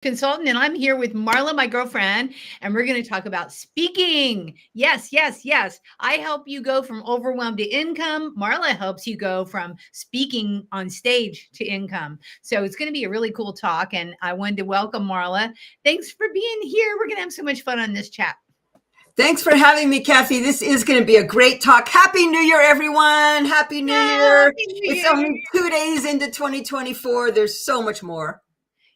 consultant, and I'm here with Marla, my girlfriend, and we're going to talk about speaking. Yes, yes, yes. I help you go from overwhelmed to income. Marla helps you go from speaking on stage to income. So it's going to be a really cool talk, and I wanted to welcome Marla. Thanks for being here. We're going to have so much fun on this chat. Thanks for having me, Kathy. This is going to be a great talk. Happy New Year, everyone. Happy New Year. Happy New It's Year. only 2 days into 2024. There's so much more.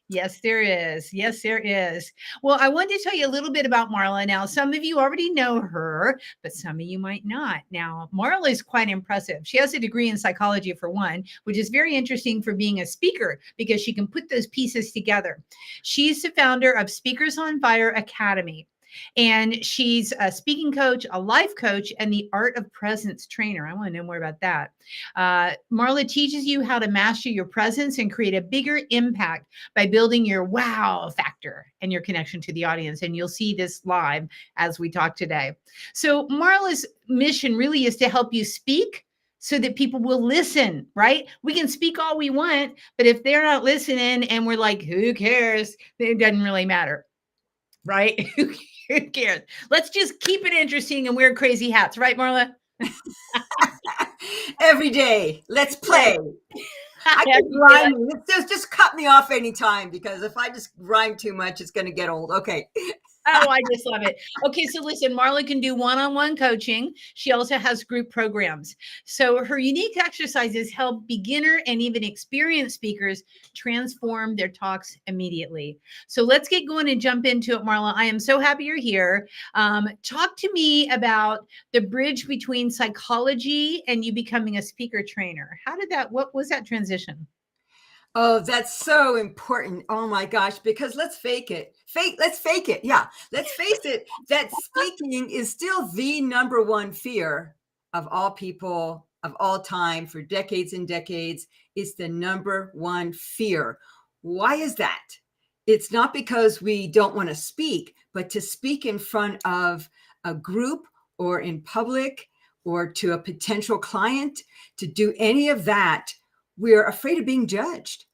Yes, there is. Yes, there is. Well, I wanted to tell you a little bit about Marla. Now, some of you already know her, but some of you might not. Now, Marla is quite impressive. She has a degree in psychology, for one, which is very interesting for being a speaker because she can put those pieces together. She's the founder of Speakers on Fire Academy. And she's a speaking coach, a life coach, and the art of presence trainer. I want to know more about that. Marla teaches you how to master your presence and create a bigger impact by building your wow factor and your connection to the audience. And you'll see this live as we talk today. So, Marla's mission really is to help you speak so that people will listen, right? We can speak all we want, but if they're not listening and we're like, who cares? It doesn't really matter, right? Who cares? Let's just keep it interesting and wear crazy hats, right, Marla? Every day. Let's play. I keep Every day, rhyming. Just cut me off anytime because if I just rhyme too much, it's going to get old. Okay. oh, I just love it. Okay, so listen, Marla can do one-on-one coaching. She also has group programs. So her unique exercises help beginner and even experienced speakers transform their talks immediately. So let's get going and jump into it, Marla. I am so happy you're here. Talk to me about the bridge between psychology and you becoming a speaker trainer. What was that transition? Oh, that's so important. Oh my gosh, because let's fake it. Let's fake it. Yeah. Let's face it that speaking is still the number one fear of all people of all time for decades and decades. It's the number one fear. Why is that? It's not because we don't want to speak, but to speak in front of a group or in public or to a potential client, to do any of that, we're afraid of being judged.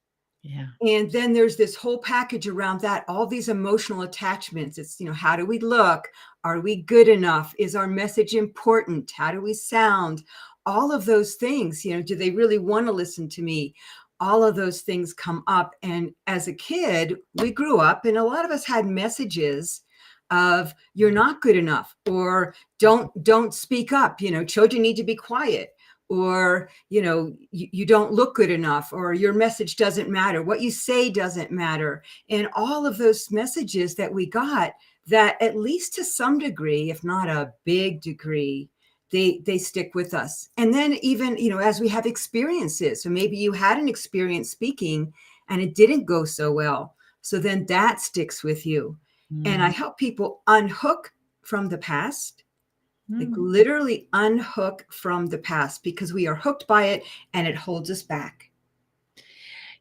Yeah. And then there's this whole package around that, all these emotional attachments. It's, how do we look? Are we good enough? Is our message important? How do we sound? All of those things, do they really want to listen to me? All of those things come up. And as a kid, we grew up and a lot of us had messages of you're not good enough or don't speak up. Children need to be quiet. Or, you don't look good enough, or your message doesn't matter. What you say doesn't matter. And all of those messages that we got that at least to some degree, if not a big degree, they stick with us. And then even, as we have experiences, so maybe you had an experience speaking and it didn't go so well. So then that sticks with you. And I help people unhook from the past. Like literally unhook from the past because we are hooked by it and it holds us back.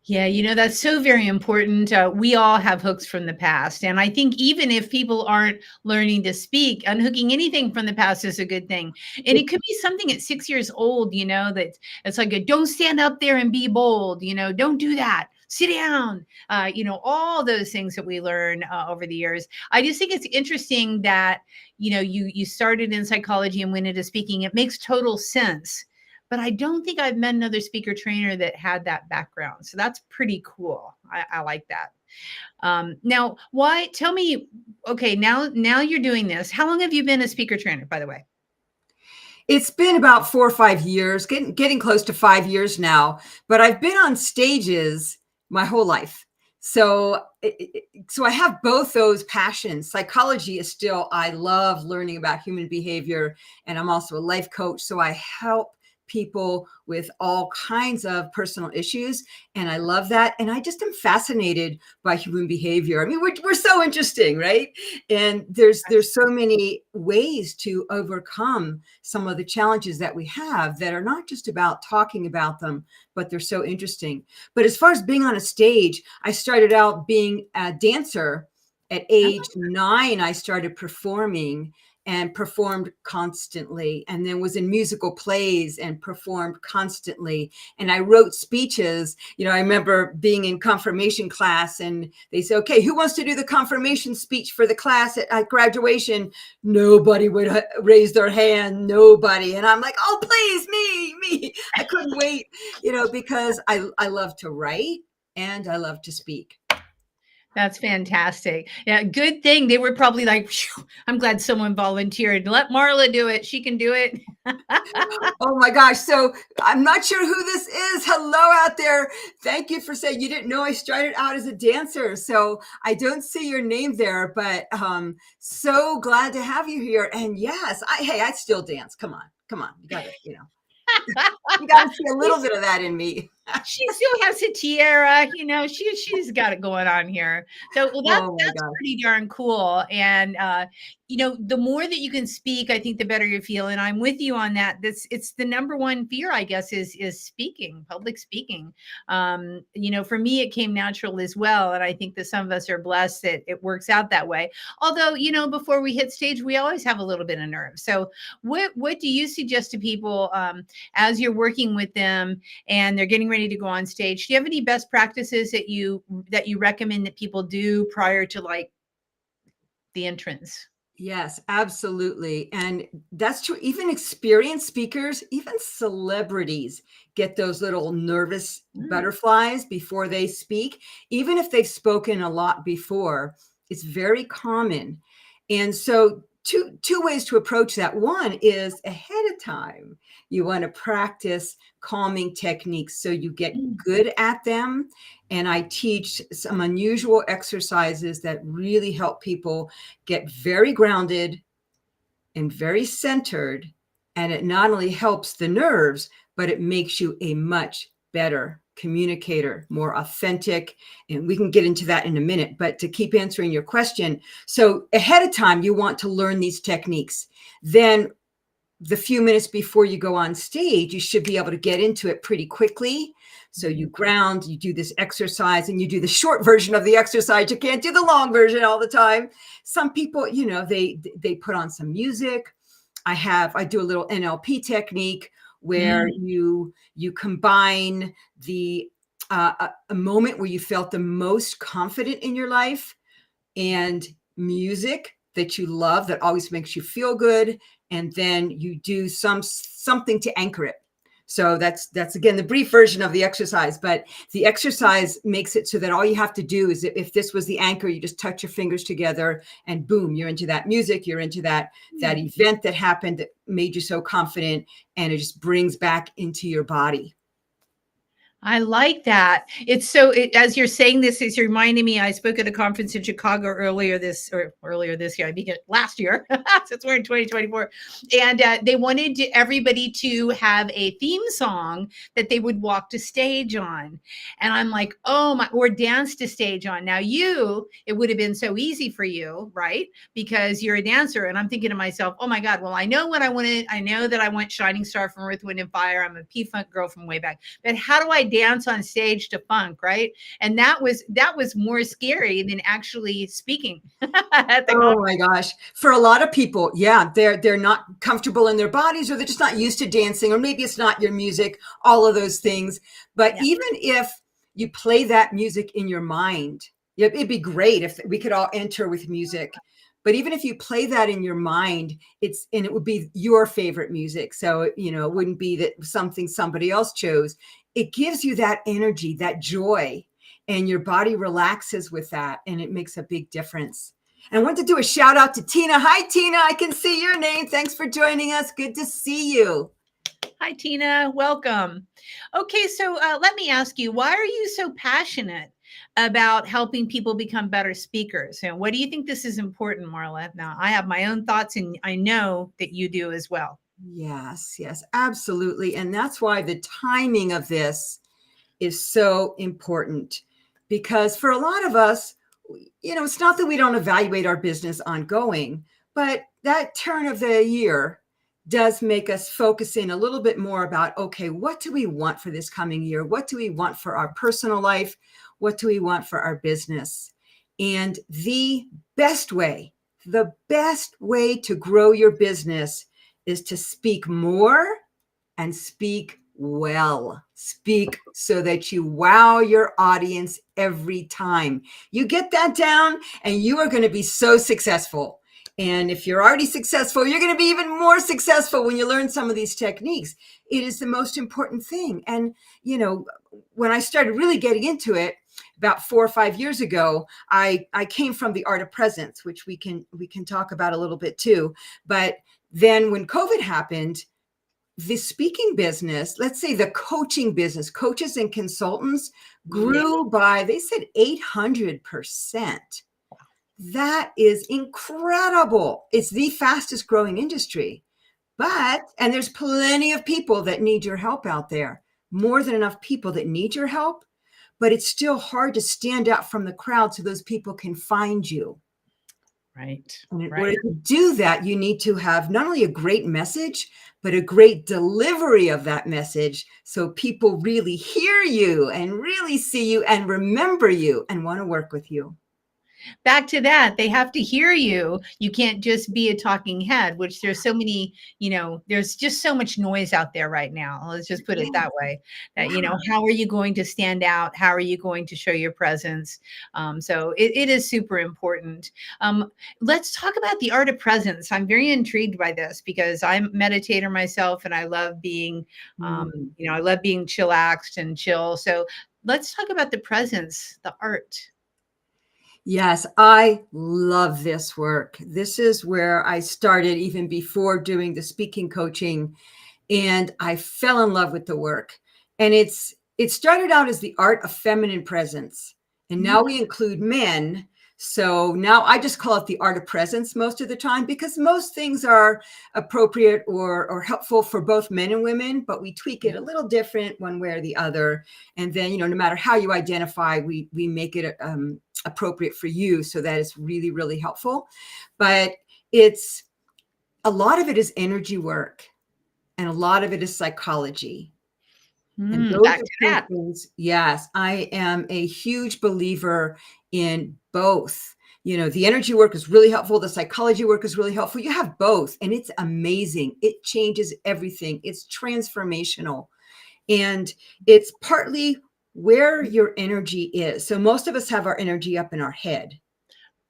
Yeah, that's so very important. We all have hooks from the past. And I think even if people aren't learning to speak, unhooking anything from the past is a good thing. And it could be something at 6 years old, that it's like, don't stand up there and be bold, don't do that. Sit down, all those things that we learn over the years. I just think it's interesting that, you started in psychology and went into speaking. It makes total sense. But I don't think I've met another speaker trainer that had that background. So that's pretty cool. I like that. Now, tell me, okay, now you're doing this. How long have you been a speaker trainer, by the way? It's been about 4 or 5 years, getting close to 5 years now, but I've been on stages my whole life. So I have both those passions. Psychology is still, I love learning about human behavior, and I'm also a life coach. So I help people with all kinds of personal issues. And I love that. And I just am fascinated by human behavior. I mean, we're so interesting, right? And there's so many ways to overcome some of the challenges that we have that are not just about talking about them, but they're so interesting. But as far as being on a stage, I started out being a dancer. At age 9, I started performing. and performed constantly, and then was in musical plays and performed constantly. And I wrote speeches. I remember being in confirmation class, and they say, okay, who wants to do the confirmation speech for the class at graduation? Nobody would raise their hand, nobody. And I'm like, oh, please, me. I couldn't wait, because I love to write and I love to speak. That's fantastic. Yeah, good thing they were probably like, I'm glad someone volunteered. Let Marla do it. She can do it. Oh my gosh. So I'm not sure who this is. Hello out there. Thank you for saying you didn't know I started out as a dancer. So I don't see your name there, but so glad to have you here. And yes, I still dance. Come on. You got to, you got to see a little bit of that in me. She still has a tiara, she's got it going on here. So that's pretty darn cool. And the more that you can speak, I think the better you feel. And I'm with you on that. It's the number one fear, I guess, is speaking, public speaking. For me, it came natural as well. And I think that some of us are blessed that it works out that way. Although, before we hit stage, we always have a little bit of nerve. So what do you suggest to people as you're working with them and they're getting ready to go on stage? Do you have any best practices that you recommend that people do prior to like the entrance? Yes, absolutely. And that's true. Even experienced speakers, even celebrities get those little nervous butterflies before they speak. Even if they've spoken a lot before, it's very common. And so two ways to approach that. One is ahead of time. You want to practice calming techniques so you get good at them. And I teach some unusual exercises that really help people get very grounded and very centered. And it not only helps the nerves, but it makes you a much better communicator, more authentic. And we can get into that in a minute, but to keep answering your question. So ahead of time, you want to learn these techniques. Then the few minutes before you go on stage, you should be able to get into it pretty quickly. So you ground, you do this exercise, and you do the short version of the exercise. You can't do the long version all the time. Some people, they put on some music. I do a little NLP technique where you combine the a moment where you felt the most confident in your life and music that you love that always makes you feel good, and then you do something to anchor it. So that's again the brief version of the exercise, but the exercise makes it so that all you have to do is, if this was the anchor, you just touch your fingers together and boom, you're into that music, you're into that event that happened that made you so confident, and it just brings back into your body. I like that. As you're saying this, it's reminding me, I spoke at a conference in Chicago earlier this year. I began last year, since we're in 2024. And they wanted everybody to have a theme song that they would walk to stage on. And I'm like, oh my, or dance to stage on. Now it would have been so easy for you, right? Because you're a dancer. And I'm thinking to myself, oh my God, well, I know what I wanted. I know that I want Shining Star from Earth, Wind and Fire. I'm a P-Funk girl from way back. But how do I dance on stage to funk, right? And that was more scary than actually speaking. Oh my gosh. For a lot of people, yeah, they're not comfortable in their bodies, or they're just not used to dancing, or maybe it's not your music, all of those things. But even if you play that music in your mind, it'd be great if we could all enter with music. But even if you play that in your mind, it would be your favorite music. So, it wouldn't be that something somebody else chose. It gives you that energy, that joy, and your body relaxes with that. And it makes a big difference. And I want to do a shout out to Tina. Hi, Tina. I can see your name. Thanks for joining us. Good to see you. Hi, Tina. Welcome. Okay. So let me ask you, why are you so passionate about helping people become better speakers? And what do you think this is important, Marla? Now, I have my own thoughts, and I know that you do as well. Yes, absolutely. And that's why the timing of this is so important, because for a lot of us, it's not that we don't evaluate our business ongoing, but that turn of the year does make us focus in a little bit more about, okay, what do we want for this coming year? What do we want for our personal life? What do we want for our business? And the best way The best way to grow your business is to speak more and speak well. Speak so that you wow your audience every time. You get that down, and you are going to be so successful. And if you're already successful, you're going to be even more successful when you learn some of these techniques. It is the most important thing. And, when I started really getting into it about 4 or 5 years ago, I came from the art of presence, which we can talk about a little bit too. But then when COVID happened, the speaking business, let's say the coaching business, coaches and consultants Yeah. grew by, they said 800%. That is incredible. It's the fastest growing industry. And there's plenty of people that need your help out there, more than enough people that need your help, but it's still hard to stand out from the crowd so those people can find you. Right. And in Right. order to do that, you need to have not only a great message, but a great delivery of that message so people really hear you and really see you and remember you and want to work with you. Back to that, they have to hear you. You can't just be a talking head, which there's so many, there's just so much noise out there right now. Let's just put it that way. That, Yeah. how are you going to stand out? How are you going to show your presence? So it is super important. Let's talk about the art of presence. I'm very intrigued by this because I'm a meditator myself, and I love being, I love being chillaxed and chill. So let's talk about the presence, the art. Yes, I love this work. This is where I started even before doing the speaking coaching, and I fell in love with the work. And it started out as the art of feminine presence, and now we include men. So now I just call it the art of presence most of the time, because most things are appropriate or helpful for both men and women, but we tweak it a little different one way or the other. And then, no matter how you identify, we make it appropriate for you so that it's really, really helpful. But a lot of it is energy work, and a lot of it is psychology. And those Back are to two that. things. Yes, I am a huge believer in both. The energy work is really helpful. The psychology work is really helpful. You have both, and it's amazing. It changes everything. It's transformational. And it's partly where your energy is. So most of us have our energy up in our head.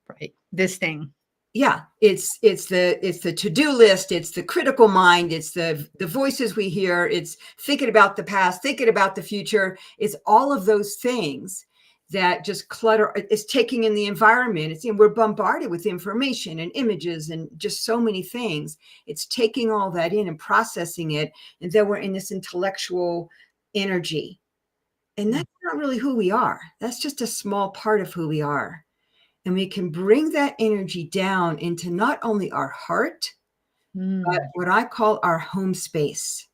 Right. This thing. Yeah, it's the to-do list, it's the critical mind, it's the voices we hear, it's thinking about the past, thinking about the future. It's all of those things that just clutter. It's taking in the environment. We're bombarded with information and images and just so many things. It's taking all that in and processing it, and then we're in this intellectual energy. And that's not really who we are. That's just a small part of who we are. And we can bring that energy down into not only our heart, but what I call our home space.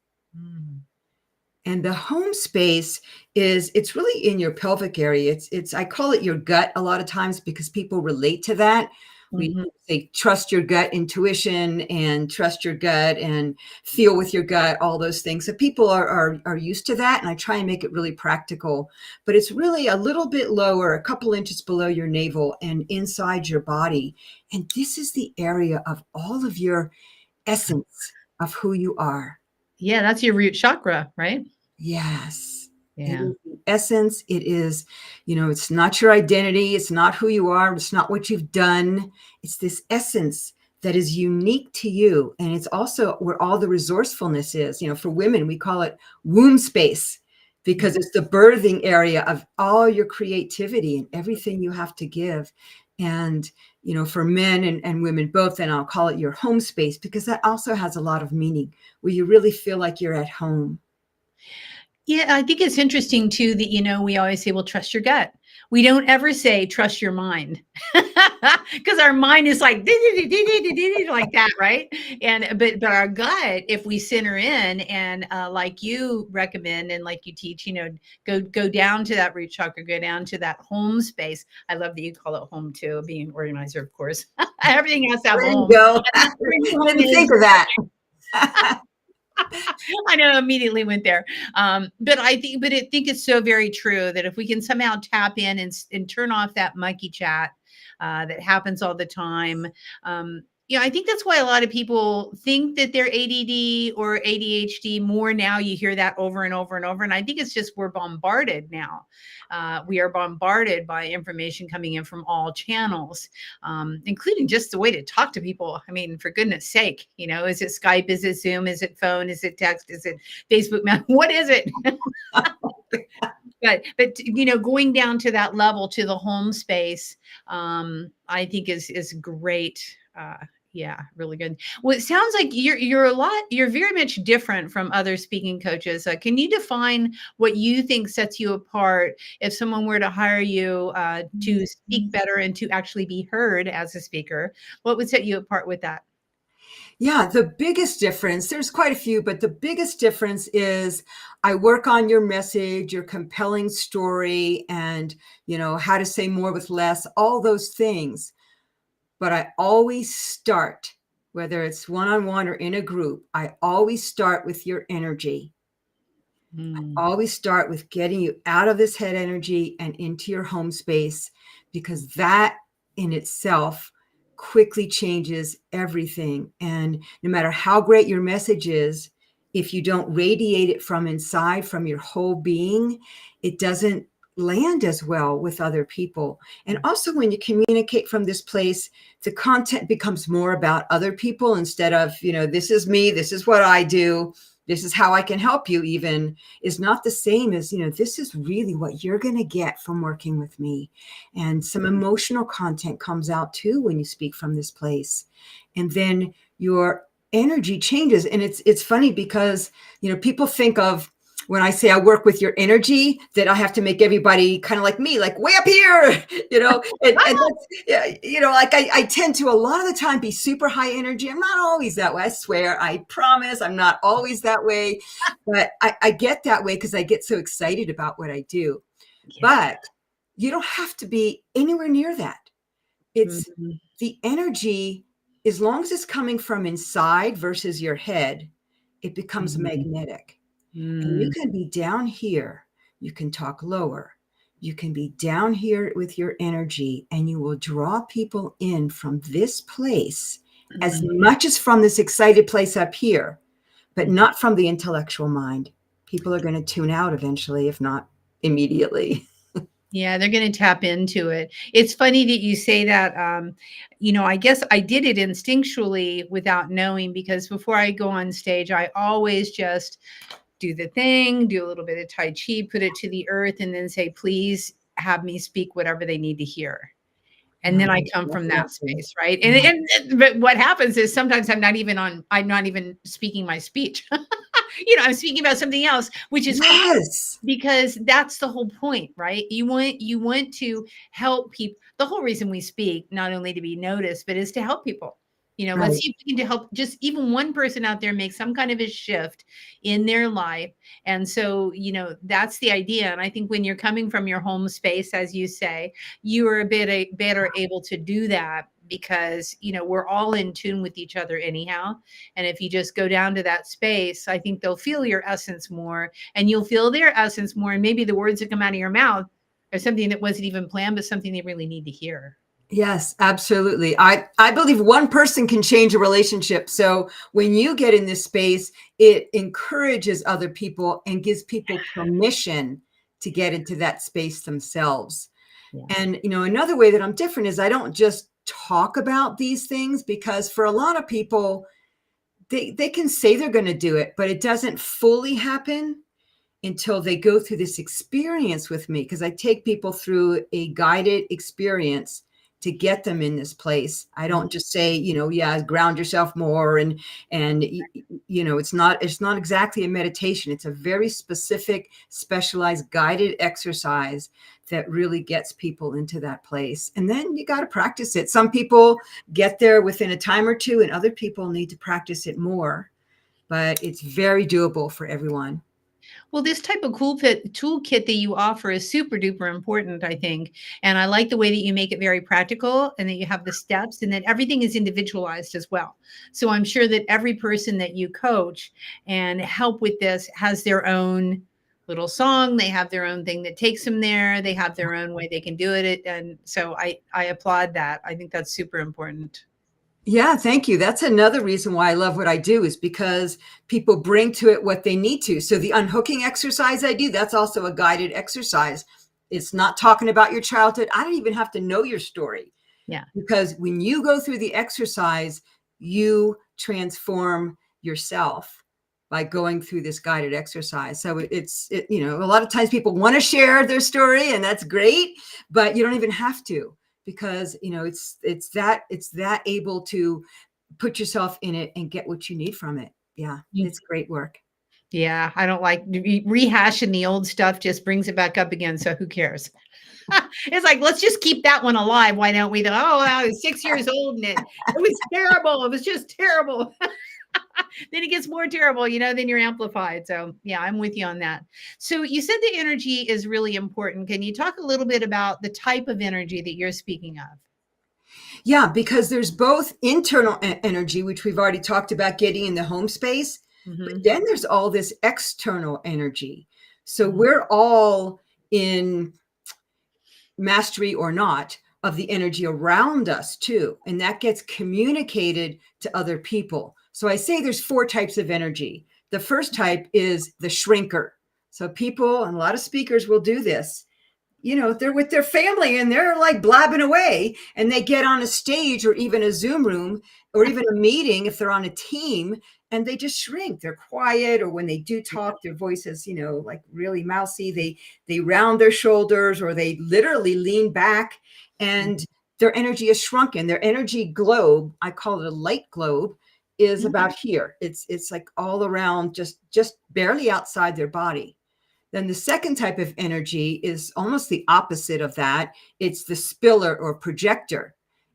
And the home space it's really in your pelvic area. I call it your gut a lot of times because people relate to that. We say, trust your gut intuition and trust your gut and feel with your gut, all those things. So people are used to that. And I try and make it really practical, but it's really a little bit lower, a couple inches below your navel and inside your body. And this is the area of all of your essence of who you are. Yeah, that's your root chakra, right? Yes. Yeah. It is the essence. It is, it's not your identity. It's not who you are. It's not what you've done. It's this essence that is unique to you. And it's also where all the resourcefulness is. For women, we call it womb space because it's the birthing area of all your creativity and everything you have to give. And, for men and women both, and I'll call it your home space because that also has a lot of meaning where you really feel like you're at home. Yeah, I think it's interesting too that, we always say, well, trust your gut. We don't ever say trust your mind because our mind is like like that, right? But our gut, if we center in and like you recommend and like you teach, go down to that root chakra, go down to that home space. I love that you call it home too, being an organizer, of course. Everything has to have There you home. go. And I didn't think of that. I know, immediately went there. But I think it's so very true that if we can somehow tap in and turn off that monkey chat, that happens all the time. I think that's why a lot of people think that they're ADD or ADHD more now. You hear that over and over and over. And I think it's just we're bombarded now. We are bombarded by information coming in from all channels, including just the way to talk to people. I mean, for goodness sake, is it Skype? Is it Zoom? Is it phone? Is it text? Is it Facebook? What is it? But going down to that level, to the home space, I think is great. Yeah, really good. Well, it sounds like you're very much different from other speaking coaches. Can you define what you think sets you apart if someone were to hire you to speak better and to actually be heard as a speaker? What would set you apart with that? Yeah, the biggest difference, there's quite a few, but the biggest difference is I work on your message, your compelling story, and, how to say more with less, all those things. But I always start, whether it's one-on-one or in a group, I always start with your energy. Always start with getting you out of this head energy and into your home space, because that in itself quickly changes everything. And no matter how great your message is, if you don't radiate it from inside, from your whole being, it doesn't land as well with other people. And also when you communicate from this place, the content becomes more about other people instead of, this is me, this is what I do, this is how I can help you, even is not the same as, this is really what you're going to get from working with me. And some emotional content comes out too when you speak from this place. And then your energy changes. And it's funny because, people think of, when I say I work with your energy, that I have to make everybody kind of like me, like way up here, and that's, like I tend to a lot of the time be super high energy. I'm not always that way. I swear, I promise I'm not always that way, but I get that way because I get so excited about what I do. Yeah. But you don't have to be anywhere near that. It's the energy, as long as it's coming from inside versus your head, it becomes magnetic. And you can be down here, you can talk lower, you can be down here with your energy, and you will draw people in from this place as much as from this excited place up here, but not from the intellectual mind. People are going to tune out eventually, if not immediately. Yeah, they're going to tap into it. It's funny that you say that. I guess I did it instinctually without knowing, because before I go on stage, I always just do the thing, do a little bit of Tai Chi, put it to the earth, and then say, please have me speak whatever they need to hear. And then I come from that space, right? But what happens is sometimes I'm not even speaking my speech. I'm speaking about something else, which is because that's the whole point, right? You want to help people. The whole reason we speak, not only to be noticed, but is to help people. Let's see if we can help just even one person out there make some kind of a shift in their life. And so, that's the idea. And I think when you're coming from your home space, as you say, you are a bit better able to do that, because, we're all in tune with each other anyhow. And if you just go down to that space, I think they'll feel your essence more, and you'll feel their essence more. And maybe the words that come out of your mouth are something that wasn't even planned, but something they really need to hear. Yes, absolutely. I believe one person can change a relationship. So when you get in this space, it encourages other people and gives people permission to get into that space themselves. Yeah. And, another way that I'm different is I don't just talk about these things, because for a lot of people, they can say they're going to do it, but it doesn't fully happen until they go through this experience with me, because I take people through a guided experience to get them in this place. I don't just say, ground yourself more. And it's not exactly a meditation. It's a very specific, specialized, guided exercise that really gets people into that place. And then you got to practice it. Some people get there within a time or two, and other people need to practice it more, but it's very doable for everyone. Well, this type of toolkit that you offer is super duper important, I think. And I like the way that you make it very practical, and that you have the steps, and that everything is individualized as well. So I'm sure that every person that you coach and help with this has their own little song. They have their own thing that takes them there. They have their own way they can do it. And so I applaud that. I think that's super important. Yeah, thank you. That's another reason why I love what I do, is because people bring to it what they need to. So the unhooking exercise I do, that's also a guided exercise. It's not talking about your childhood. I don't even have to know your story, Yeah. because when you go through the exercise, you transform yourself by going through this guided exercise. So a lot of times people want to share their story, and that's great, but you don't even have to, because it's that able to put yourself in it and get what you need from it. Yeah, it's great work. Yeah. I don't like rehashing the old stuff, just brings it back up again. So who cares? It's like, let's just keep that one alive. Why don't we? Oh, I was 6 years old and it was terrible. It was just terrible. Then it gets more terrible, then you're amplified. So yeah, I'm with you on that. So you said the energy is really important. Can you talk a little bit about the type of energy that you're speaking of? Yeah, because there's both internal energy, which we've already talked about, getting in the home space, but Mm-hmm. then there's all this external energy. So Mm-hmm. we're all in mastery or not of the energy around us too, and that gets communicated to other people. So I say there's 4 types of energy. The first type is the shrinker. So people, and a lot of speakers will do this, they're with their family and they're like blabbing away, and they get on a stage or even a Zoom room or even a meeting if they're on a team, and they just shrink. They're quiet, or when they do talk, their voice is, like really mousy. They round their shoulders, or they literally lean back, and their energy is shrunken. Their energy globe, I call it a light globe, is about here. It's like all around, just barely outside their body. Then the second type of energy is almost the opposite of that. It's the spiller or projector.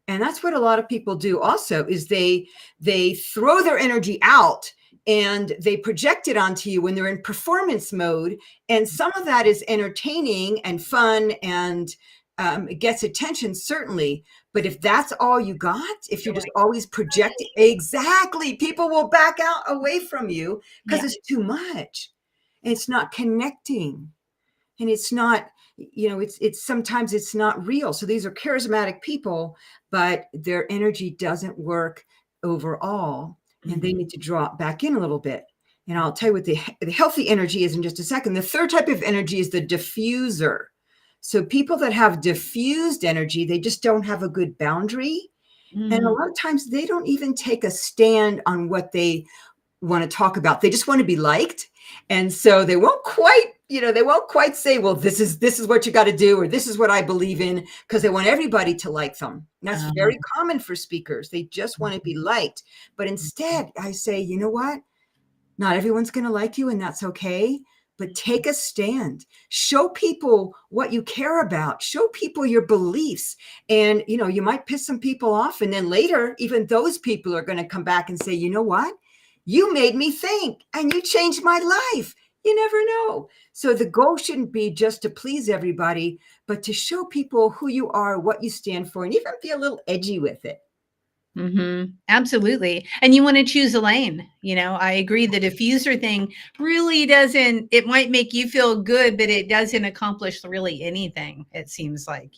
And that's what a lot of people do also, is they throw their energy out and they project it onto you when they're in performance mode. And some of that is entertaining and fun, and it gets attention, certainly. But if that's all you got, if you're just always projecting, exactly, people will back out away from you because it's too much. It's not connecting, and it's not, it's sometimes it's not real. So these are charismatic people, but their energy doesn't work overall, and they need to drop back in a little bit. And I'll tell you what the healthy energy is in just a second. The third type of energy is the diffuser. So people that have diffused energy, they just don't have a good boundary. And a lot of times they don't even take a stand on what they want to talk about. They just want to be liked. And so they won't quite say, well, this is what you got to do, or this is what I believe in, because they want everybody to like them. And that's very common for speakers. They just want to be liked. But instead, I say, you know what? Not everyone's going to like you, and that's okay. But take a stand. Show people what you care about. Show people your beliefs. And, you might piss some people off. And then later, even those people are going to come back and say, you know what? You made me think, and you changed my life. You never know. So the goal shouldn't be just to please everybody, but to show people who you are, what you stand for, and even be a little edgy with it. Absolutely. And you want to choose a lane. I agree. The diffuser thing really doesn't, it might make you feel good, but it doesn't accomplish really anything. It seems like,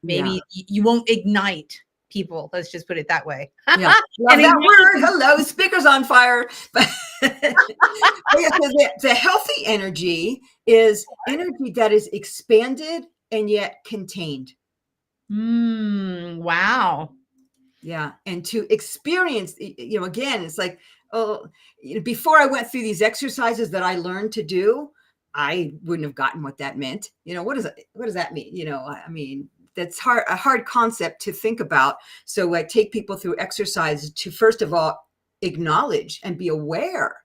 maybe you won't ignite people. Let's just put it that way. Yeah. Love that word. Hello, speakers on fire. But the healthy energy is energy that is expanded and yet contained. Wow. Yeah. And to experience, again, it's like, before I went through these exercises that I learned to do, I wouldn't have gotten what that meant. What does that mean? I mean, that's a hard concept to think about. So I take people through exercises to, first of all, acknowledge and be aware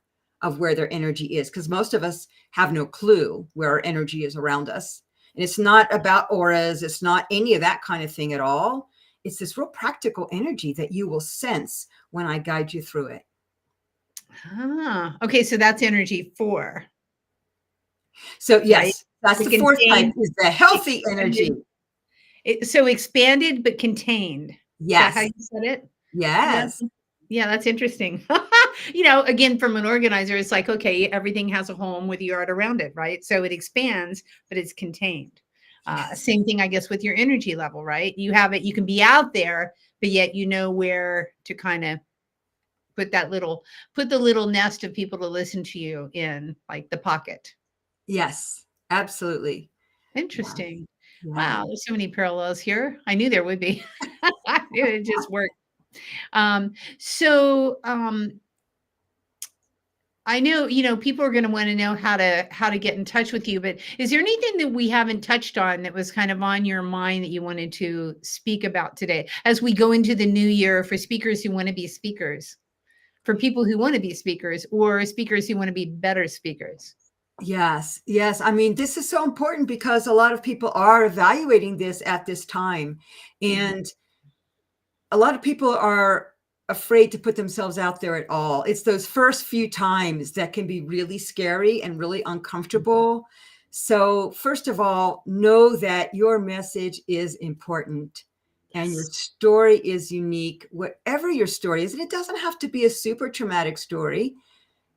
of where their energy is, because most of us have no clue where our energy is around us. And it's not about auras. It's not any of that kind of thing at all. It's this real practical energy that you will sense when I guide you through it. Okay. So that's energy 4. So yes, right? that's the fourth type, is the healthy energy. So expanded but contained. Yes. Is that how you said it? Yes. Yeah, that's interesting. Again, from an organizer, it's like, okay, everything has a home with yard around it, right? So it expands, but it's contained. Yes. Same thing, I guess, with your energy level, right? You have it, you can be out there, but yet you know where to kind of put put the little nest of people to listen to you in, like the pocket. Yes, absolutely. Yeah. Interesting. Yeah. Wow, there's so many parallels here. I knew there would be. I knew it just worked. So I know, people are going to want to know how to get in touch with you, but is there anything that we haven't touched on that was kind of on your mind that you wanted to speak about today as we go into the new year for speakers who want to be speakers, for people who want to be speakers or speakers who want to be better speakers? Yes, yes. I mean, this is so important because a lot of people are evaluating this at this time. Mhm. And a lot of people are afraid to put themselves out there at all. It's those first few times that can be really scary and really uncomfortable. So, first of all, know that your message is important and your Yes. story is unique, whatever your story is. And it doesn't have to be a super traumatic story.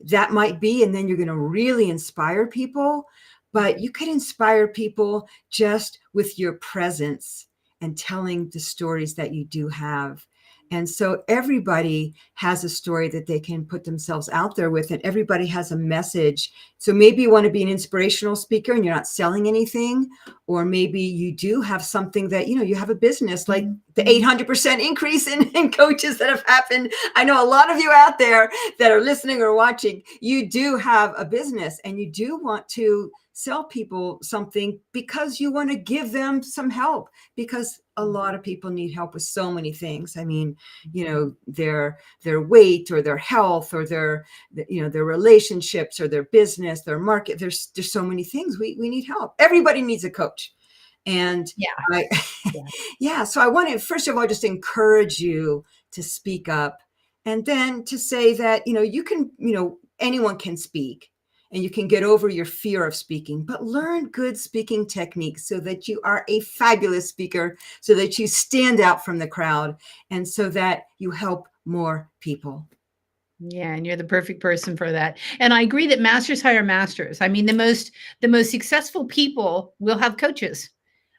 That might be, and then you're going to really inspire people. But Mhm. you could inspire people just with your presence and telling the stories that you do have. And so everybody has a story that they can put themselves out there with, and everybody has a message. So maybe you want to be an inspirational speaker and you're not selling anything, or maybe you do have something that, you have a business like the 800% increase in coaches that have happened. I know a lot of you out there that are listening or watching, you do have a business and you do want to sell people something because you want to give them some help, because a lot of people need help with so many things. I mean, their weight or their health or their relationships or their business, their market. There's so many things we need help. Everybody needs a coach. And Yeah. I, Yeah. yeah, so I want to, first of all, just encourage you to speak up, and then to say that, anyone can speak and you can get over your fear of speaking, but learn good speaking techniques so that you are a fabulous speaker, so that you stand out from the crowd, and so that you help more people. Yeah, and you're the perfect person for that. And I agree that masters hire masters. I mean, the most successful people will have coaches.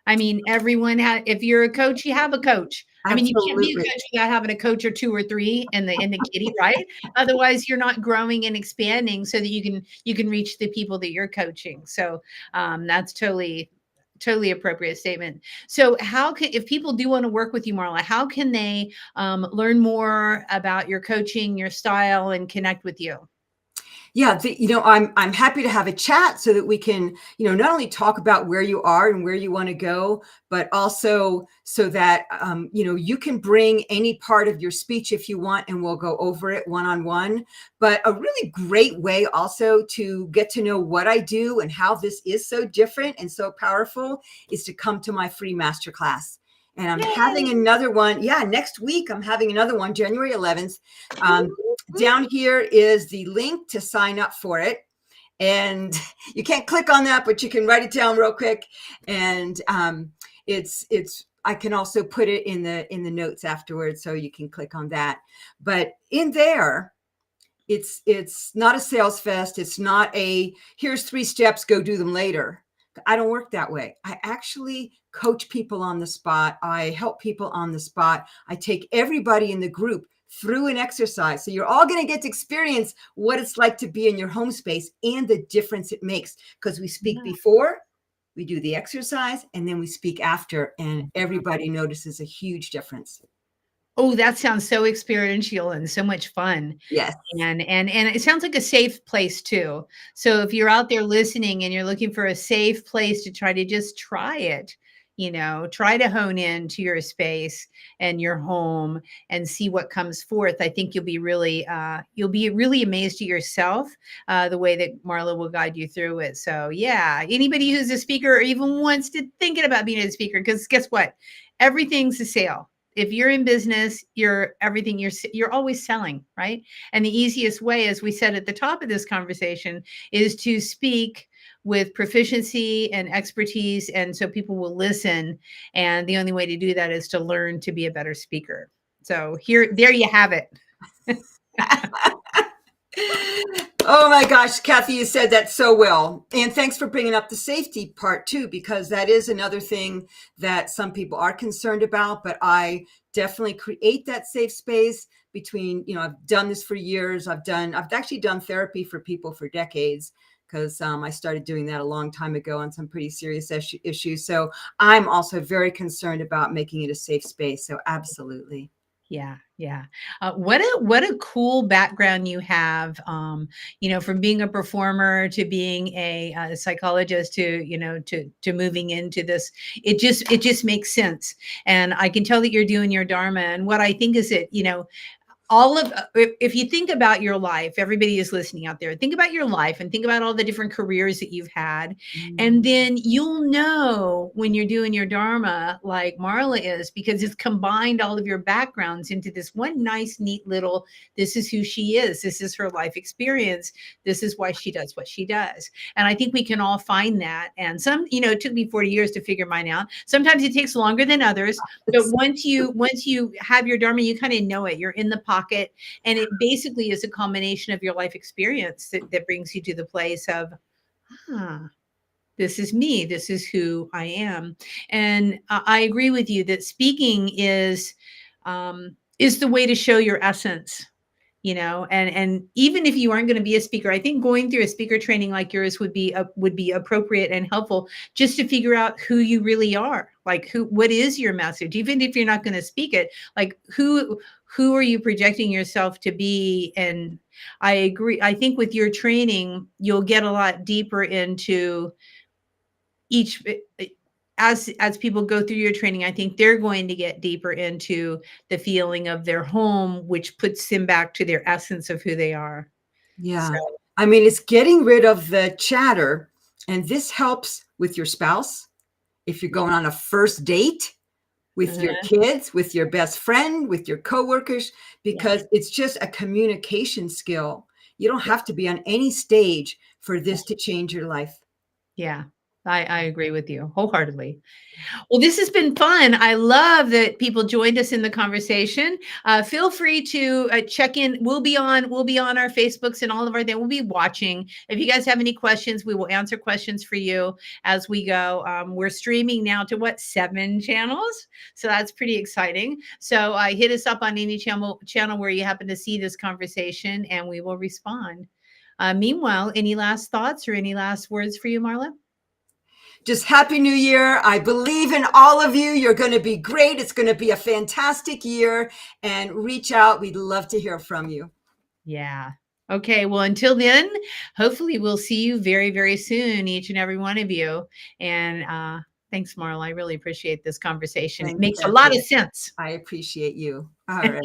I mean, if you're a coach, you have a coach. I mean, you can't be a Absolutely. coach without having a coach or two or three in the kitty, right? Otherwise, you're not growing and expanding so that you can reach the people that you're coaching. So that's totally appropriate statement. So if people do want to work with you, Marla, how can they learn more about your coaching, your style, and connect with you? Yeah, I'm happy to have a chat so that we can, not only talk about where you are and where you want to go, but also so that you can bring any part of your speech if you want, and we'll go over it one on one. But a really great way also to get to know what I do and how this is so different and so powerful is to come to my free masterclass. And I'm having Yay! another one. Yeah, next week I'm having another one, January 11th. Down here is the link to sign up for it. And you can't click on that, but you can write it down real quick. And I can also put it in the notes afterwards, so you can click on that. But in there, it's not a sales fest. It's not here's 3 steps, go do them later. I don't work that way. I actually coach people on the spot. I help people on the spot. I take everybody in the group through an exercise. So you're all going to get to experience what it's like to be in your home space and the difference it makes, because we speak Yeah. before, we do the exercise, and then we speak after, and everybody notices a huge difference. Oh, that sounds so experiential and so much fun. Yes. And it sounds like a safe place too. So if you're out there listening and you're looking for a safe place to try to just try it, try to hone in to your space and your home and see what comes forth. I think you'll be really amazed at yourself, the way that Marla will guide you through it. So yeah, anybody who's a speaker or even wants to thinking about being a speaker, because guess what? Everything's a sale. If you're in business, you're always selling, right? And the easiest way, as we said at the top of this conversation, is to speak with proficiency and expertise, and so people will listen. And the only way to do that is to learn to be a better speaker. So there you have it. Oh my gosh, Kathy, you said that so well. And thanks for bringing up the safety part too, because that is another thing that some people are concerned about. But I definitely create that safe space between, I've done this for years. I've actually done therapy for people for decades because I started doing that a long time ago on some pretty serious issues. So I'm also very concerned about making it a safe space. So absolutely. Yeah, yeah. What a cool background you have. From being a performer to being a psychologist to to moving into this. It just makes sense, and I can tell that you're doing your dharma. And what I think is that all of if you think about your life, everybody is listening out there, think about your life and think about all the different careers that you've had, and Mhm. then you'll know when you're doing your dharma like Marla is, because it's combined all of your backgrounds into this one nice neat little, this is who she is, this is her life experience, this is why she does what she does. And I think we can all find that. And it took me 40 years to figure mine out. Sometimes it takes longer than others, but once you have your dharma, you kind of know it. You're in the pocket, and it basically is a combination of your life experience that brings you to the place of, ah, this is me. This is who I am. And I agree with you that speaking is the way to show your essence. And even if you aren't going to be a speaker, I think going through a speaker training like yours would be appropriate and helpful, just to figure out who you really are, like what is your message, even if you're not going to speak it, like who are you projecting yourself to be. And I agree, I think with your training you'll get a lot deeper into each, as people go through your training, I think they're going to get deeper into the feeling of their home, which puts them back to their essence of who they are. So, Yeah. I mean, it's getting rid of the chatter. And this helps with your spouse. If you're yeah. going on a first date with your Uh-huh. kids, with your best friend, with your coworkers, Yeah. because it's just a communication skill. You don't Yeah. have to be on any stage for this to change your life. Yeah. I agree with you wholeheartedly. Well, this has been fun. I love that people joined us in the conversation. Feel free to check in. We'll be on our Facebooks and all of our things. We'll be watching. If you guys have any questions, we will answer questions for you as we go. We're streaming now to 7 channels, so that's pretty exciting. So hit us up on any channel where you happen to see this conversation, and we will respond. Meanwhile, any last thoughts or any last words for you, Marla? Just Happy New Year. I believe in all of you. You're going to be great. It's going to be a fantastic year. And reach out. We'd love to hear from you. Yeah. Okay. Well, until then, hopefully we'll see you very, very soon, each and every one of you. And thanks, Marla. I really appreciate this conversation. It Thanks, makes a lot Kathy. of sense. I appreciate you. All right.